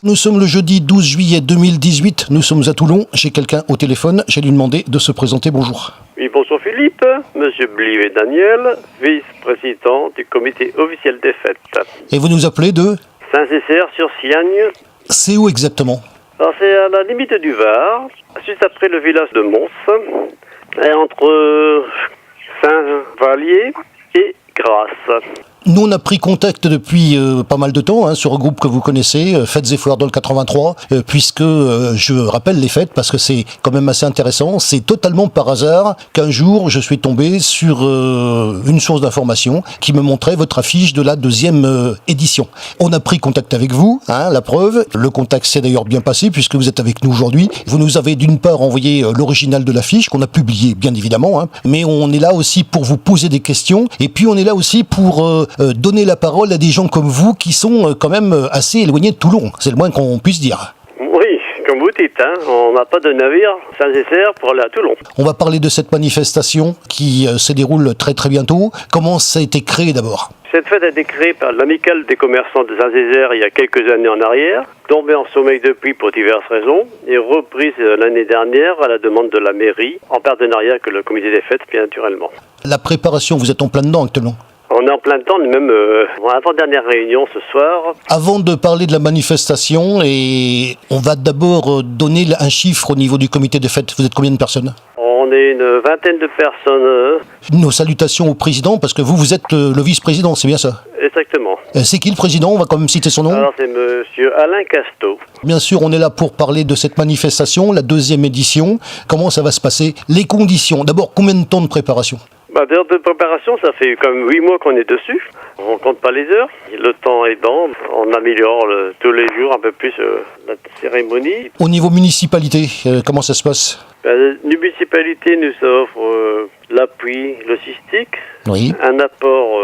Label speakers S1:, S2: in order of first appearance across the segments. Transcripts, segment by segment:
S1: Nous sommes le jeudi 12 juillet 2018, nous sommes à Toulon, j'ai quelqu'un au téléphone, j'ai lui demandé de se présenter, bonjour.
S2: Oui, bonjour Philippe, Monsieur Blivet Daniel, vice-président du comité officiel des fêtes.
S1: Et vous nous appelez de
S2: Saint-Césaire-sur-Siagne.
S1: C'est où exactement?
S2: Alors c'est à la limite du Var, juste après le village de Mons, et entre Saint-Vallier et Grasse.
S1: Nous, on a pris contact depuis pas mal de temps sur un groupe que vous connaissez, Fêtes et Foires dans le 83, puisque je rappelle les fêtes parce que c'est quand même assez intéressant. C'est totalement par hasard qu'un jour, je suis tombé sur une source d'information qui me montrait votre affiche de la deuxième édition. On a pris contact avec vous, la preuve. Le contact s'est d'ailleurs bien passé puisque vous êtes avec nous aujourd'hui. Vous nous avez d'une part envoyé l'original de l'affiche qu'on a publié, bien évidemment, mais on est là aussi pour vous poser des questions et puis on est là aussi pour donner la parole à des gens comme vous qui sont quand même assez éloignés de Toulon, c'est le moins qu'on puisse dire.
S2: Oui, comme vous dites, on n'a pas de navire Saint-Césaire pour aller à Toulon.
S1: On va parler de cette manifestation qui se déroule très très bientôt. Comment ça a été créé d'abord ?
S2: Cette fête a été créée par l'Amicale des commerçants de Saint-Césaire il y a quelques années en arrière, tombée en sommeil depuis pour diverses raisons, et reprise l'année dernière à la demande de la mairie, en partenariat avec le comité des fêtes, bien naturellement.
S1: La préparation, vous êtes en plein dedans actuellement ?
S2: On est en plein temps, même avant-dernière réunion ce soir.
S1: Avant de parler de la manifestation, et on va d'abord donner un chiffre au niveau du comité des fêtes. Vous êtes combien de personnes ?
S2: On est une vingtaine de personnes.
S1: Nos salutations au président, parce que vous êtes le vice-président, c'est bien ça ?
S2: Exactement.
S1: C'est qui le président ? On va quand même citer son nom.
S2: Alors c'est monsieur Alain Casteau.
S1: Bien sûr, on est là pour parler de cette manifestation, la deuxième édition. Comment ça va se passer ? Les conditions. D'abord, combien de temps de préparation ?
S2: D'heures de préparation, ça fait comme 8 mois qu'on est dessus. On compte pas les heures. Le temps aidant, on améliore tous les jours un peu plus la cérémonie.
S1: Au niveau municipalité, comment ça se passe ?
S2: La municipalité nous offre l'appui logistique,
S1: oui.
S2: Un apport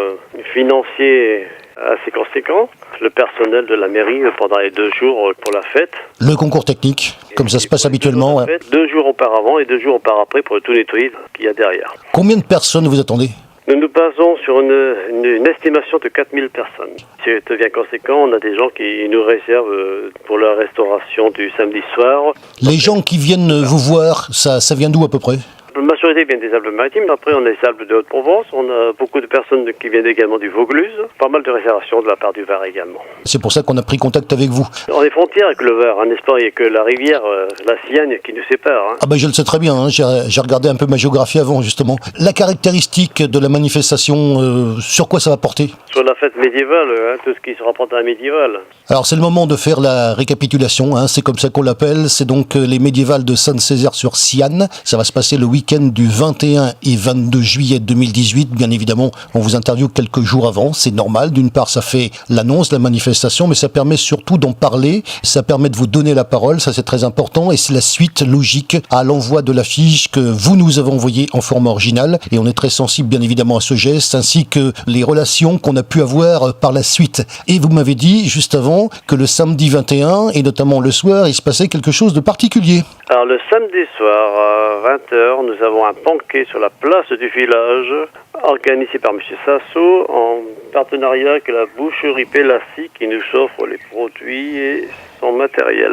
S2: financier assez conséquent, le personnel de la mairie pendant les 2 jours pour la fête.
S1: Le concours technique, comme ça se passe habituellement. Ouais.
S2: 2 jours auparavant et 2 jours auparavant pour tout nettoyer qu'il y a derrière.
S1: Combien de personnes vous attendez ?
S2: Nous nous basons sur une estimation de 4000 personnes. C'est bien conséquent, on a des gens qui nous réservent pour la restauration du samedi soir.
S1: Les gens qui viennent vous voir, ça vient d'où à peu près ?
S2: La majorité vient des Alpes-Maritimes, après on a les Alpes de Haute-Provence, on a beaucoup de personnes qui viennent également du Vaucluse, pas mal de réservations de la part du Var également.
S1: C'est pour ça qu'on a pris contact avec vous.
S2: On est frontière avec le Var, n'est-ce pas ? Il n'y a que la rivière, la Siagne qui nous sépare.
S1: Ah je le sais très bien, j'ai regardé un peu ma géographie avant justement. La caractéristique de la manifestation, sur quoi ça va porter ?
S2: Sur la fête médiévale, tout ce qui se rapporte à la médiévale.
S1: Alors c'est le moment de faire la récapitulation, c'est comme ça qu'on l'appelle, c'est donc les médiévales de Saint-Césaire-sur-Siagne, ça va se passer le week-end du 21 et 22 juillet 2018, bien évidemment on vous interviewe quelques jours avant, c'est normal, d'une part ça fait l'annonce de la manifestation, mais ça permet surtout d'en parler, ça permet de vous donner la parole, ça c'est très important, et c'est la suite logique à l'envoi de l'affiche que vous nous avez envoyée en format original, et on est très sensible bien évidemment à ce geste, ainsi que les relations qu'on a pu avoir par la suite. Et vous m'avez dit juste avant que le samedi 21, et notamment le soir, il se passait quelque chose de particulier.
S2: Alors le samedi soir, à 20h, nous avons un banquet sur la place du village, organisé par M. Sasso, en partenariat avec la boucherie Pélassi, qui nous offre les produits et son matériel.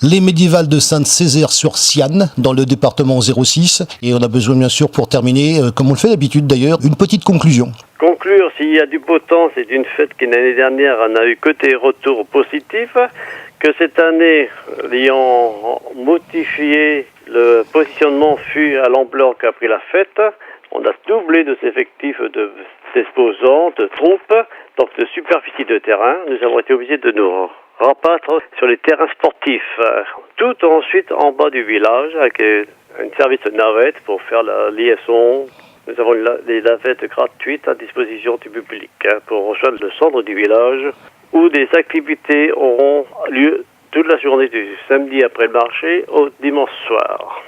S1: Les médiévales de Saint-Césaire-sur-Siagne, dans le département 06, et on a besoin bien sûr pour terminer, comme on le fait d'habitude d'ailleurs, une petite conclusion.
S2: Conclure, s'il y a du beau temps, c'est une fête qui l'année dernière n'a eu que des retours positifs, que cette année, ayant modifié le positionnement fut à l'ampleur qu'a pris la fête. On a doublé nos effectifs d'exposants, de troupes, donc de superficie de terrain. Nous avons été obligés de nous rabattre sur les terrains sportifs, tout ensuite en bas du village avec un service de navette pour faire la liaison. Nous avons des navettes gratuites à disposition du public pour rejoindre le centre du village où des activités auront lieu toute la journée du samedi après le marché au dimanche soir.